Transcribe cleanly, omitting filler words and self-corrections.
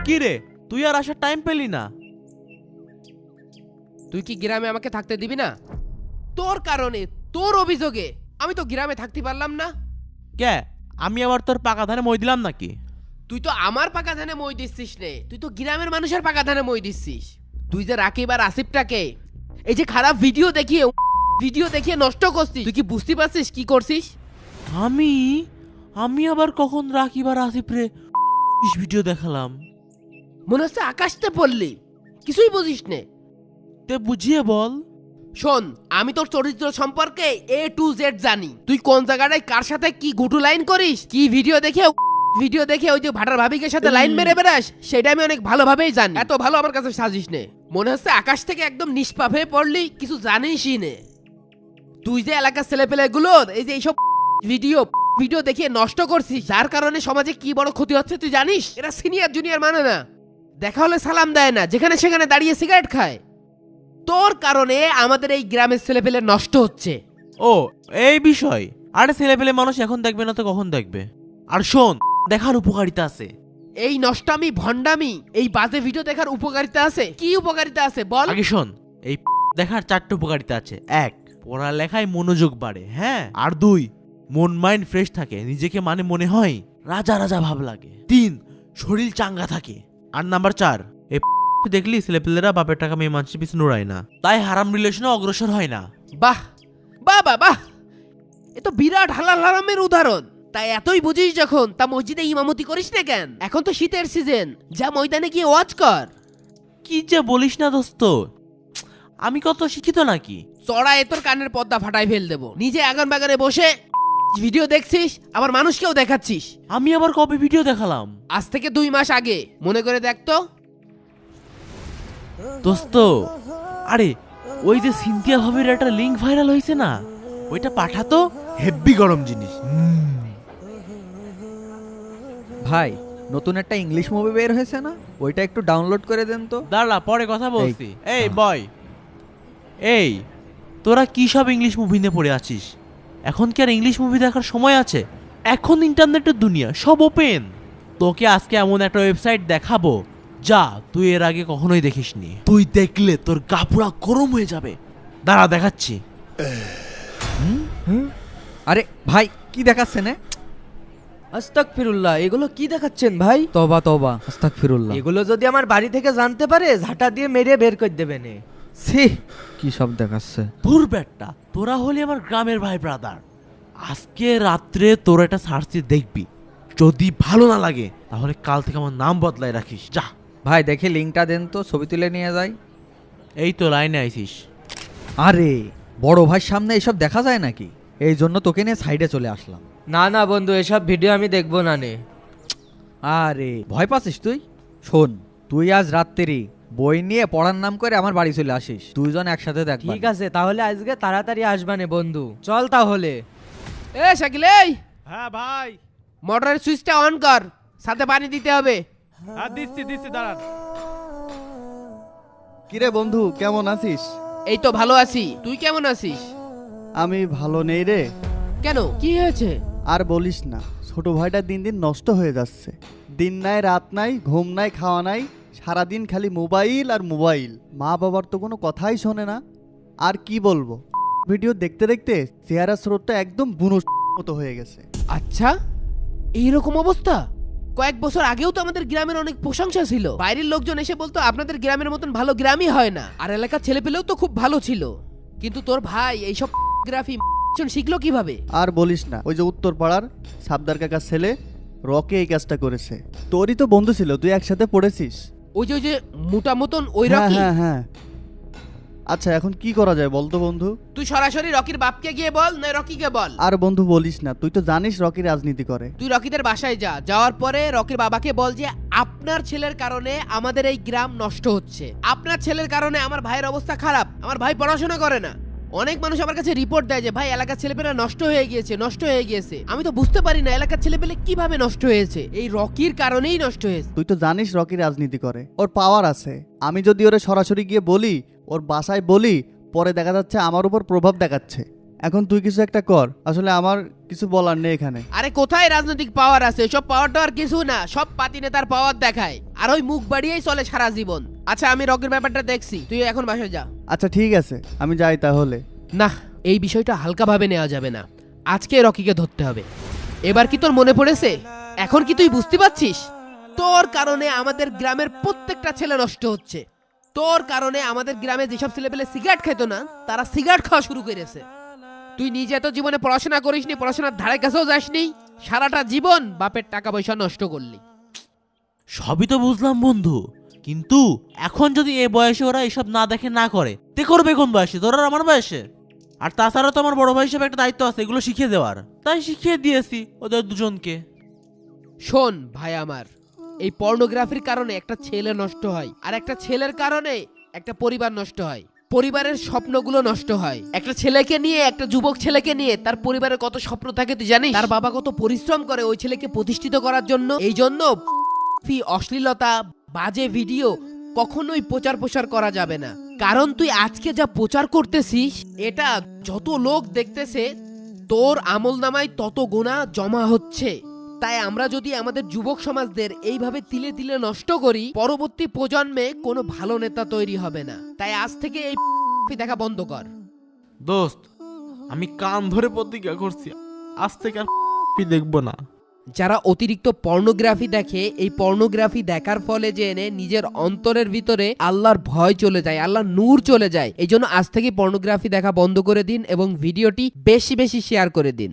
কি রে, তুই আর আসার টাইম পেলি না? তুই কি গ্রামে আমাকে থাকতে দিবি না? তোর কারণে, তোর অভিযোগে আমি তো গ্রামে থাকতে পারলাম না। কে, আমি আবার তোর পাকা ধানে মই দিলাম নাকি? তুই তো আমার পাকা ধানে মই দিচ্ছিস নে, তুই তো গ্রামের মানুষের পাকা ধানে মই দিচ্ছিস। তুই যে রাকিব আর আসিফটাকে এই যে খারাপ ভিডিও দেখিয়ে নষ্ট করছিস, তুই কি বুঝতে পারছিস কি করছিস? আমি আমি আবার কখন রাকিব আর আসিফ রে ভিডিও দেখালাম? মনে হচ্ছে আকাশতে পড়লি, কিছুই বুঝিস নে। তে বুঝিয়ে বল। শোন, আমি তোর চরিত্র সম্পর্কে A to Z জানি। তুই কোন জায়গাটায় কার সাথে কি গুটু লাইন করিস, কি ভিডিও দেখে ওই যে ভাটার ভাবিকের সাথে লাইন মেরে বেড়াস, সেটা আমি অনেক ভালোভাবেই জানি। এত ভালো আমার কাছে সাজিস নে, মনে হচ্ছে আকাশ থেকে একদম নিষ্পাপ হয়ে পড়লি, কিছু জানিসই নে। তুই যে এলাকার ছেলেপেলেগুলোর এই যে এইসব ভিডিও দেখিয়ে নষ্ট করছিস, যার কারণে সমাজে কি বড় ক্ষতি হচ্ছে তুই জানিস? এরা সিনিয়র জুনিয়র মানে না, দেখা হলে সালাম দেয় না, যেখানে সেখানে দাঁড়িয়ে সিগারেট খায়। তোর কারণে আমাদের এই গ্রামের ছেলেপেলে নষ্ট হচ্ছে। ও এই বিষয়? আরে ছেলে পেলে মানুষ এখন দেখবে না তো কখন দেখবে? আর শোন, দেখার উপকারিতা আছে। এই নষ্টামি ভণ্ডামি, এই বাজে ভিডিও দেখার উপকারিতা আছে? কি উপকারিতা আছে বল? আগে শোন, এই দেখার 4টা উপকারিতা আছে। 1, পড়ালেখায় মনোযোগ বাড়ে, হ্যাঁ। আর 2, মন মাইন্ড ফ্রেশ থাকে, নিজেকে মানে মনে হয় রাজা রাজা ভাব লাগে। 3, শরীর চাঙ্গা থাকে। আর নাম্বার 4, এই দেখলি ছেলেপেলেরা বাপের টাকা মেয়ে মানুষের পিছনে উড়ায় না, তাই হারাম রিলেশনে অগ্রসর হয় না। বাহ বাহ বাহ বাহ, এ তো বিরাট হালাল হারামের উদাহরণ। তাই এতই বুঝিস যখন, তা মসজিদে ইমামতি করিস না কেন? এখন তো শীতের সিজন, যা ময়দানে গিয়ে ওয়াজ কর। কি যে বলিস না দোস্ত, আমি কত শিক্ষিত নাকি? চড়া এ তোর কানের পর্দা ফাটাই ফেল দেবো। নিজে আগান বাগানে বসে ভিডিও দেখছিস, আবার মানুষকেও দেখাচ্ছিস। আমি আবার কবে ভিডিও দেখালাম? আজ থেকে 2 মাস আগে, মনে করে দেখ তো। দোস্ত, আরে ওই যে সিনথিয়া ভাবির একটা লিংক ভাইরাল হয়েছে না, ওইটা পাঠাতো, হেভি গরম জিনিস। ভাই, নতুন একটা ইংলিশ মুভি বের হয়েছে না, ওইটা একটু ডাউনলোড করে দেন তো। দাঁড়া, পরে কথা বলছি। এই বয়, এই তোরা কি সব ইংলিশ মুভি নিয়ে পড়ে আছিস? এখন কি আর ইংলিশ মুভি দেখার সময় আছে? এখন ইন্টারনেটের দুনিয়া, সব ওপেন। তোকে আজকে এমন একটা ওয়েবসাইট দেখাবো যা তুই এর আগে কখনোই দেখিসনি। তুই দেখলে তোর গা পুরা গরম হয়ে যাবে। দাঁড়া দেখাচ্ছি। আরে ভাই, কি দেখাচ্ছেন? আস্তাগফিরুল্লাহ, এগুলো কি দেখাচ্ছেন ভাই? তবা তবা, আস্তাগফিরুল্লাহ। এগুলো যদি আমার বাড়ি থেকে জানতে পারে, ঝাঁটা দিয়ে মেরে বের করে দেবে নে। ছি, কি সব দেখাচ্ছে। ধুর বেটা, তোরা হলি আমার গ্রামের ভাই ব্রাদার। আজকে রাত্রে তোরা একটা সার্চে দেখবি, যদি ভালো না লাগে তাহলে কাল থেকে আমার নাম বদলায় রাখিস। যা ভাই, দেখে লিঙ্কটা দেন তো, ছবি তুলে নিয়ে যাই। এই তো লাইনে আইছিস। আরে বড় ভাইয়ের সামনে এসব দেখা যায় নাকি? এই জন্য তোকে নিয়ে সাইডে চলে আসলাম। না না বন্ধু, এসব ভিডিও আমি দেখবো না নে। আরে ভয় পাচ্ছিস তুই? শোন, তুই আজ রাত্রি বই নিয়ে পড়ার নাম করে আমার বাড়ি চলে আসিস, দুইজন একসাথে দেখ। ঠিক আছে, তাহলে আজকে তাড়াতাড়ি আসবানে বন্ধু, চল তাহলে। এ শাকিল, এই হ্যাঁ ভাই, মোটরের সুইচটা অন কর, সাথে পানি দিতে হবে। দিচ্ছি দাঁড়ান। কিরে বন্ধু, কেমন আছিস? এই তো ভালো আছি, তুই কেমন আছিস? আমি ভালো নেই রে। কেন, কি হয়েছে? আর বলিস না, ছোট ভাইটা দিন দিন নষ্ট হয়ে যাচ্ছে। দিন নাই রাত নাই, ঘুম নাই খাওয়া নাই, সারাদিন খালি মোবাইল আর মোবাইল। মা বাবার তো কোনো কথাই শোনে না। আর কি বলবো, ভিডিও দেখতে দেখতে চেহারা স্রোতটা একদম বুনোর মতো হয়ে গেছে। আচ্ছা, এইরকম অবস্থা? কয়েক বছর আগেও তো আমাদের গ্রামের অনেক প্রশংসা ছিল, বাইরের লোকজন এসে বলতো আপনাদের গ্রামের মতন ভালো গ্রামই হয় না, আর এলাকার ছেলেপেলেও তো খুব ভালো ছিল। কিন্তু তোর ভাই এইসব গ্রাফি শিখলো কিভাবে? আর বলিস না, ওই যে উত্তর পাড়ার সাবদার কাকার ছেলে রকি এই কাজটা করেছে। তোরই তো বন্ধু ছিল, তুই একসাথে পড়েছিস। ওই যে মোটা মতন ওই হ্যাঁ রকি। হ্যাঁ হ্যাঁ। আচ্ছা, এখন কি করা যায় বলতো বন্ধু? তুই সরাসরি রকির বাপকে গিয়ে বল, না রকিকে বল? আর বন্ধু বলিস না, তুই তো জানিস রকি রাজনীতি করে। তুই রকিদের বাসায় যা, যাওয়ার পরে রকির বাবাকে বল যে আপনার ছেলের কারণে আমাদের এই গ্রাম নষ্ট হচ্ছে, আপনার ছেলের কারণে আমার ভাইয়ের অবস্থা খারাপ, আমার ভাই পড়াশোনা করে না। অনেক মানুষ আমার কাছে রিপোর্ট দেয় যে ভাই এলাকার ছেলেপেলে নষ্ট হয়ে গিয়েছে। আমি তো বুঝতে পারি না এলাকার ছেলেপেলে কিভাবে নষ্ট হয়েছে, এই রকির কারণেই নষ্ট হয়েছে। তুই তো জানিস রকি রাজনীতি করে, ওর পাওয়ার আছে। আমি যদি ওরে সরাসরি গিয়ে বলি, ওর বাসায় বলি, পরে দেখা যাচ্ছে আমার উপর প্রভাব দেখাচ্ছে। এখন তুই কিছু একটা কর, আসলে আমার কিছু বলার নেই এখানে। আরে কোথায় রাজনৈতিক পাওয়ার আছে? সব পাওয়ার টাওয়ার কিছু না, সব পাতি নেতার পাওয়ার দেখায় আর ওই মুখ বাড়িয়েই চলে সারা জীবন। আচ্ছা আমি রকির ব্যাপারটা দেখছি, তুই এখন বাসায় যা। আচ্ছা ঠিক আছে, আমি যাই তাহলে। না, এই বিষয়টা হালকাভাবে নেওয়া যাবে না, আজকে রকিকে ধরতে হবে। এবার কি তোর মনে পড়েছে? এখন কি তুই বুঝতে পারছিস? তোর কারণে আমাদের গ্রামের প্রত্যেকটা ছেলে নষ্ট হচ্ছে। তোর কারণে আমাদের গ্রামে যেসব ছেলেপেলে সিগারেট খেত না, তারা সিগারেট খাওয়া শুরু করেছে। তুই নিজে তো জীবনে পড়াশোনা করিসনি, পড়াশোনার ধারে কাছেও যাসনি, সারাটা জীবন বাপের টাকা পয়সা নষ্ট করলি। সবই তো বুঝলাম বন্ধু, কিন্তু এখন যদি এই বয়সে ওরা এসব না দেখে না করে, তে করবে কোন বয়সে? তোর আর আমার বয়সে। আর তাছাড়া তো আমার বড় ভাই হিসেবে একটা দায়িত্ব আছে এগুলো শিখিয়ে দেওয়ার, তাই শিখিয়ে দিয়েছি ওদের দুজনকে। শোন ভাই আমার, এই পর্নোগ্রাফির কারণে একটা ছেলে নষ্ট হয়, আর একটা ছেলের কারণে একটা পরিবার নষ্ট হয়, পরিবারের স্বপ্নগুলো নষ্ট হয়। একটা ছেলেকে নিয়ে, একটা যুবক ছেলেকে নিয়ে তার পরিবারের কত স্বপ্ন থাকে তুই জানিস? তার বাবা কত পরিশ্রম করে ওই ছেলেকে প্রতিষ্ঠিত করার জন্য। এই জন্য অশ্লীলতা, বাজে ভিডিও কখনোই প্রচার করা যাবে না। কারণ তুই আজকে যা প্রচার করতেছিস, এটা যত লোক দেখতেছে তোর আমলনামায় তত গুনাহ জমা হচ্ছে। তাই আমরা যদি আমাদের যুবক সমাজদের এইভাবে তিলে তিলে নষ্ট করি, পরবর্তী প্রজন্মে কোনো ভালো নেতা তৈরি হবে না। তাই আজ থেকে এই দেখা বন্ধ কর। দোস্ত, আমি কান ধরে প্রতিজ্ঞা করছি আজ থেকে আর দেখবো না। যারা অতিরিক্ত পর্নোগ্রাফি দেখে, এই পর্নোগ্রাফি দেখার ফলে যে নিজের অন্তরের ভিতরে আল্লাহর ভয় চলে যায়, আল্লাহর নূর চলে যায়। এই জন্য আজ থেকে পর্নোগ্রাফি দেখা বন্ধ করে দিন এবং ভিডিওটি বেশি বেশি শেয়ার করে দিন।